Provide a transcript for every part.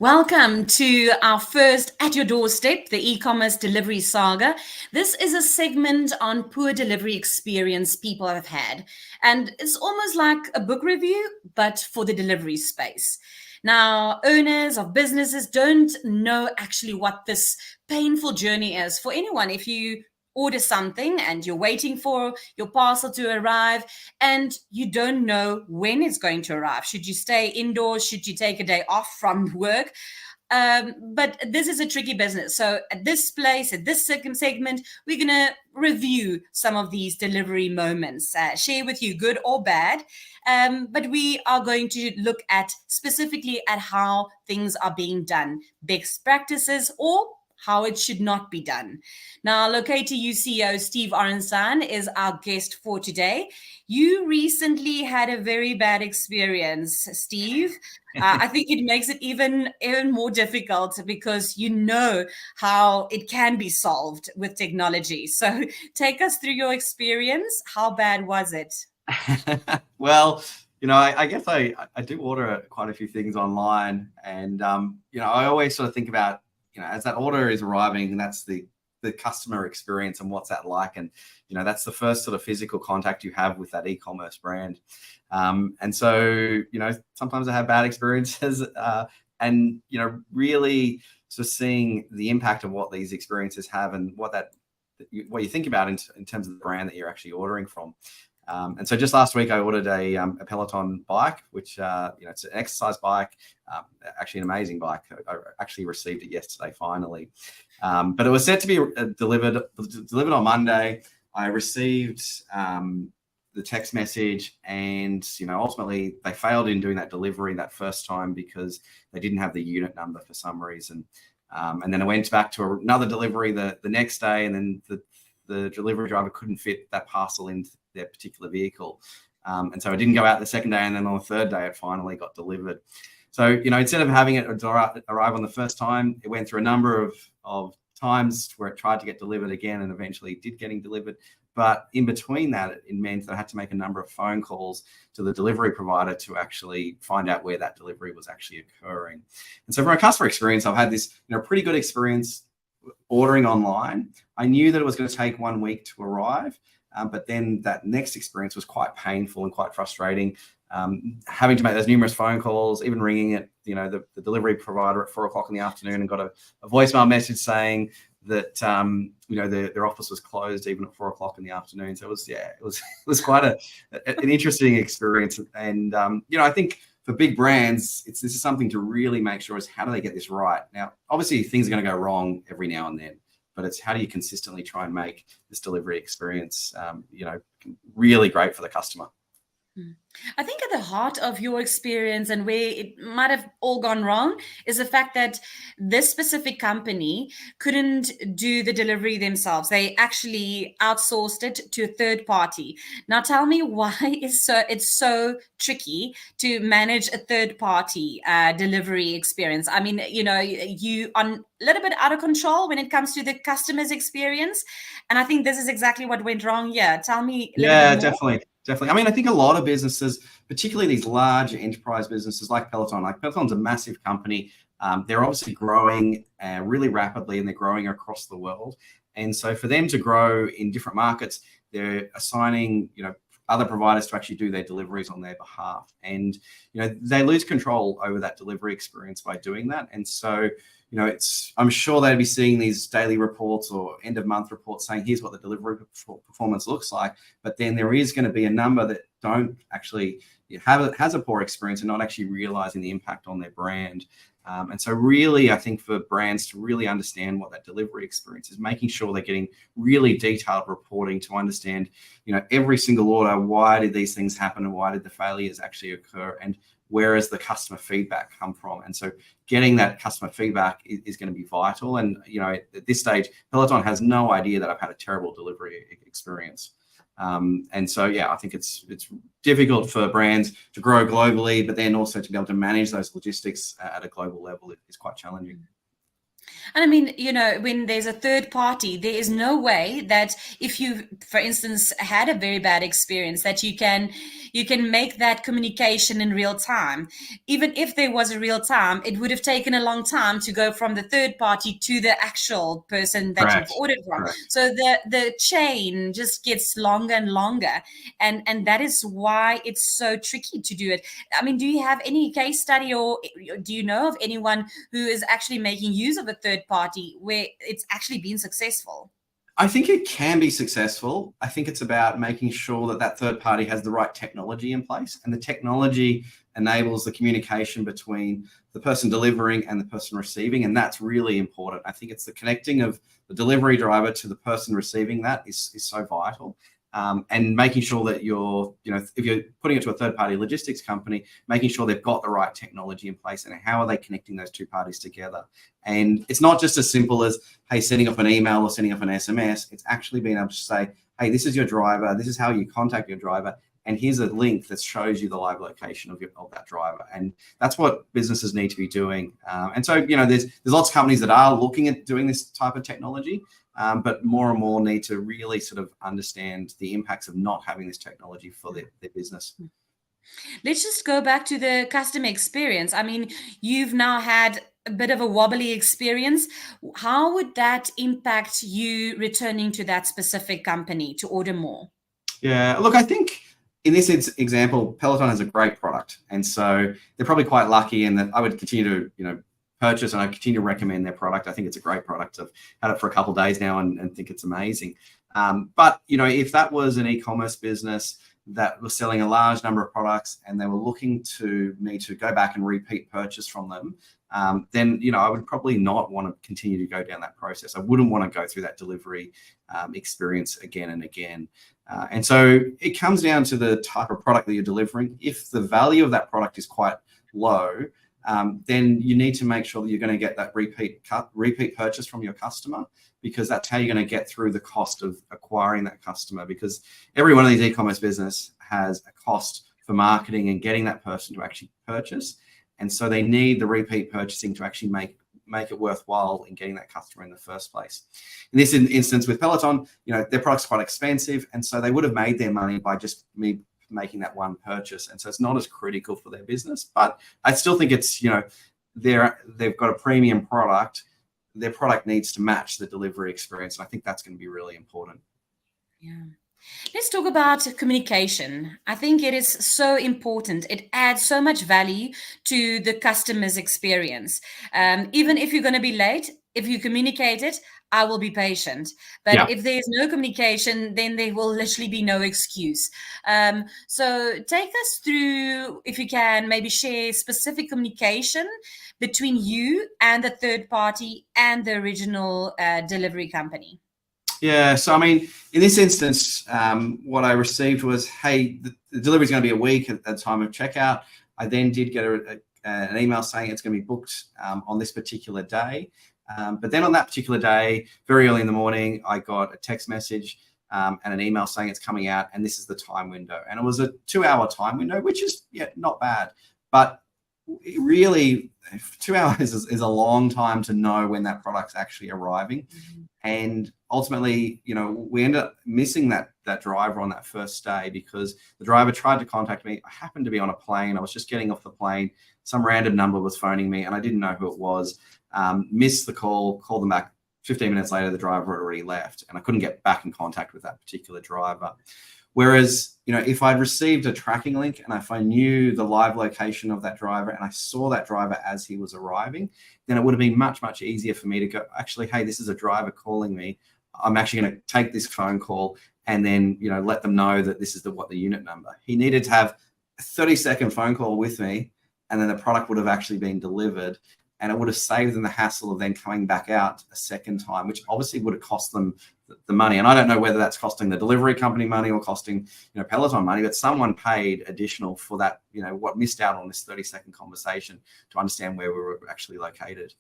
Welcome to our first At Your Doorstep, the e-commerce delivery saga. This is a segment on poor delivery experience people have had. And it's almost like a book review, but for the delivery space. Now, owners of businesses don't know actually what this painful journey is for anyone. If you order something and you're waiting for your parcel to arrive and you don't know when it's going to arrive. Should you stay indoors? Should you take a day off from work? But this is a tricky business. So at this place, at this segment, we're going to review some of these delivery moments, share with you good or bad. But we are going to look at specifically at how things are being done, best practices, or how it should not be done. Now, Locator U CEO Steve Orenstein is our guest for today. You recently had a very bad experience, Steve. I think it makes it even more difficult because you know how it can be solved with technology. So take us through your experience. How bad was it? Well, I guess I do order quite a few things online, and I always sort of think about as that order is arriving, and that's the customer experience and what's that like, and that's the first sort of physical contact you have with that e-commerce brand. And so sometimes I have bad experiences, and really sort of seeing the impact of what these experiences have and what you think about in terms of the brand that you're actually ordering from. And so just last week I ordered a Peloton bike, which it's an exercise bike, actually an amazing bike. I actually received it yesterday finally, but it was set to be delivered on Monday. I received the text message, and ultimately they failed in doing that delivery that first time because they didn't have the unit number for some reason. And then I went back to another delivery the next day, and then the delivery driver couldn't fit that parcel into their particular vehicle. And so it didn't go out the second day, and then on the third day it finally got delivered. So, instead of having it arrive on the first time, it went through a number of times where it tried to get delivered again and eventually did getting delivered. But in between that, it meant that I had to make a number of phone calls to the delivery provider to actually find out where that delivery was actually occurring. And so from a customer experience, I've had this pretty good experience ordering online. I knew that it was going to take 1 week to arrive. But then that next experience was quite painful and quite frustrating, having to make those numerous phone calls, even ringing at the delivery provider at 4 o'clock in the afternoon, and got a voicemail message saying that their office was closed even at 4 o'clock in the afternoon. So it was quite an interesting experience. And I think for big brands, this is something to really make sure is how do they get this right. Now, obviously things are going to go wrong every now and then, but it's how do you consistently try and make this delivery experience, really great for the customer. I think at the heart of your experience and where it might have all gone wrong is the fact that this specific company couldn't do the delivery themselves. They actually outsourced it to a third party. Now tell me why it's so tricky to manage a third party delivery experience. I mean, you are a little bit out of control when it comes to the customer's experience. And I think this is exactly what went wrong here. Tell me a little bit more. Definitely. I mean, I think a lot of businesses, particularly these large enterprise businesses like Peloton's a massive company. They're obviously growing really rapidly, and they're growing across the world. And so for them to grow in different markets, they're assigning, other providers to actually do their deliveries on their behalf. And, they lose control over that delivery experience by doing that. And so, I'm sure they'd be seeing these daily reports or end of month reports saying, here's what the delivery performance looks like. But then there is going to be a number that don't actually has a poor experience and not actually realizing the impact on their brand. And so really, I think for brands to really understand what that delivery experience is, making sure they're getting really detailed reporting to understand, every single order, why did these things happen and why did the failures actually occur, and where has the customer feedback come from? And so getting that customer feedback is going to be vital. And, at this stage, Peloton has no idea that I've had a terrible delivery experience. And so, I think it's difficult for brands to grow globally, but then also to be able to manage those logistics at a global level is quite challenging. And I mean, when there's a third party, there is no way that if you, for instance, had a very bad experience, that you can make that communication in real time. Even if there was a real time, it would have taken a long time to go from the third party to the actual person that you've Correct. ordered from. Correct. So the chain just gets longer and longer, and that is why it's so tricky to do it. I mean, do you have any case study, or do you know of anyone who is actually making use of a third party where it's actually been successful? I think it can be successful. I think it's about making sure that that third party has the right technology in place, and the technology enables the communication between the person delivering and the person receiving, and that's really important. I think it's the connecting of the delivery driver to the person receiving that is so vital. And making sure that if you're putting it to a third-party logistics company, making sure they've got the right technology in place, and how are they connecting those two parties together. And it's not just as simple as, hey, sending off an email or sending off an SMS. It's actually being able to say, hey, this is your driver, this is how you contact your driver, and here's a link that shows you the live location of that driver. And that's what businesses need to be doing. And so, there's lots of companies that are looking at doing this type of technology. But more and more need to really sort of understand the impacts of not having this technology for their business. Let's just go back to the customer experience. I mean, you've now had a bit of a wobbly experience. How would that impact you returning to that specific company to order more? Yeah, look, I think in this example, Peloton has a great product, and so they're probably quite lucky in that I would continue to, purchase, and I continue to recommend their product. I think it's a great product. I've had it for a couple of days now and think it's amazing. But if that was an e-commerce business that was selling a large number of products and they were looking to me to go back and repeat purchase from them, then I would probably not want to continue to go down that process. I wouldn't want to go through that delivery experience again and again. And so it comes down to the type of product that you're delivering. If the value of that product is quite low, then you need to make sure that you're going to get that repeat purchase from your customer, because that's how you're going to get through the cost of acquiring that customer. Because every one of these e-commerce business has a cost for marketing and getting that person to actually purchase, and so they need the repeat purchasing to actually make it worthwhile in getting that customer in the first place. In this instance with Peloton, their product's quite expensive, and so they would have made their money by just me making that one purchase, and so it's not as critical for their business. But I still think it's they've got a premium product. Their product needs to match the delivery experience, and I think that's going to be really important. Yeah. Let's talk about communication. I think it is so important. It adds so much value to the customer's experience. Even if you're going to be late, if you communicate it, I will be patient. But if there's no communication, then there will literally be no excuse. So take us through, if you can, maybe share specific communication between you and the third party and the original delivery company. Yeah, so I mean, in this instance, what I received was, hey, the delivery is going to be a week at the time of checkout. I then did get an email saying it's going to be booked on this particular day. But then on that particular day, very early in the morning, I got a text message and an email saying it's coming out, and this is the time window. And it was a 2-hour time window, which is not bad. But really, 2 hours is a long time to know when that product's actually arriving. Mm-hmm. And ultimately, we ended up missing that driver on that first day because the driver tried to contact me. I happened to be on a plane. I was just getting off the plane. Some random number was phoning me, and I didn't know who it was. Missed the call, called them back. 15 minutes later, the driver had already left, and I couldn't get back in contact with that particular driver. Whereas, if I'd received a tracking link and if I knew the live location of that driver and I saw that driver as he was arriving, then it would have been much, much easier for me to go, actually, hey, this is a driver calling me. I'm actually going to take this phone call and then, let them know that this is what the unit number. He needed to have a 30-second phone call with me, and then the product would have actually been delivered. And it would have saved them the hassle of then coming back out a second time, which obviously would have cost them the money. And I don't know whether that's costing the delivery company money or costing, Peloton money, but someone paid additional for that, what missed out on this 30-second conversation to understand where we were actually located.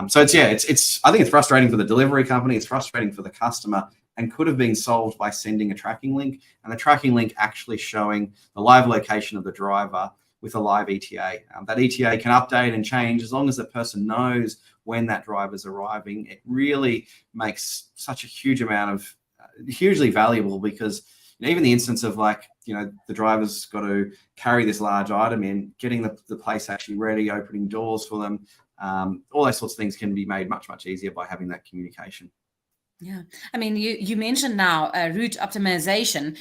So I think it's frustrating for the delivery company. It's frustrating for the customer, and could have been solved by sending a tracking link, and the tracking link actually showing the live location of the driver with a live ETA. That ETA can update and change as long as the person knows when that driver's arriving. It really makes such a huge amount of hugely valuable, because even the instance of the driver's got to carry this large item in, getting the place actually ready, opening doors for them, all those sorts of things can be made much, much easier by having that communication. Yeah, I mean, you mentioned now route optimization.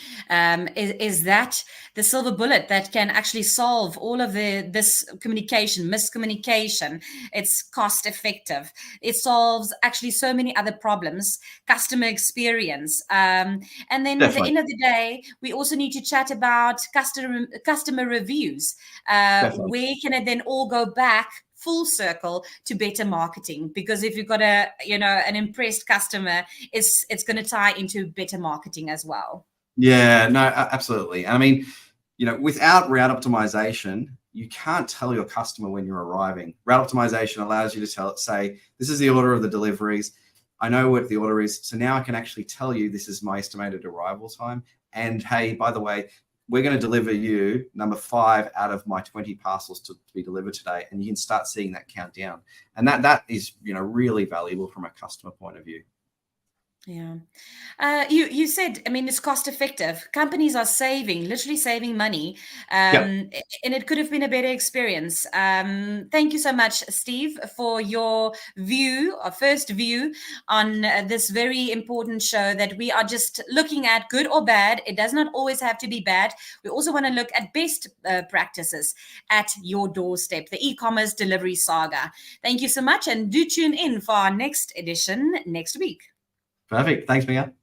Is that the silver bullet that can actually solve all of this miscommunication? It's cost effective. It solves actually so many other problems, customer experience, and then at the Definitely. end of the day, we also need to chat about customer reviews. Definitely. Where can it then all go back full circle to better marketing? Because if you've got an impressed customer, it's going to tie into better marketing as well. Yeah, no, absolutely. I mean, without route optimization, you can't tell your customer when you're arriving. Route optimization allows you to say, this is the order of the deliveries. I know what the order is. So now I can actually tell you this is my estimated arrival time. And hey, by the way, we're going to deliver you number 5 out of my 20 parcels to be delivered today. And you can start seeing that count down. And that is, really valuable from a customer point of view. Yeah. You said, I mean, it's cost effective. Companies are literally saving money. Yep. And it could have been a better experience. Thank you so much, Steve, for your first view on this very important show that we are just looking at, good or bad. It does not always have to be bad. We also want to look at best practices at Your Doorstep, the e-commerce delivery saga. Thank you so much, and do tune in for our next edition next week. Perfect. Thanks, Mia.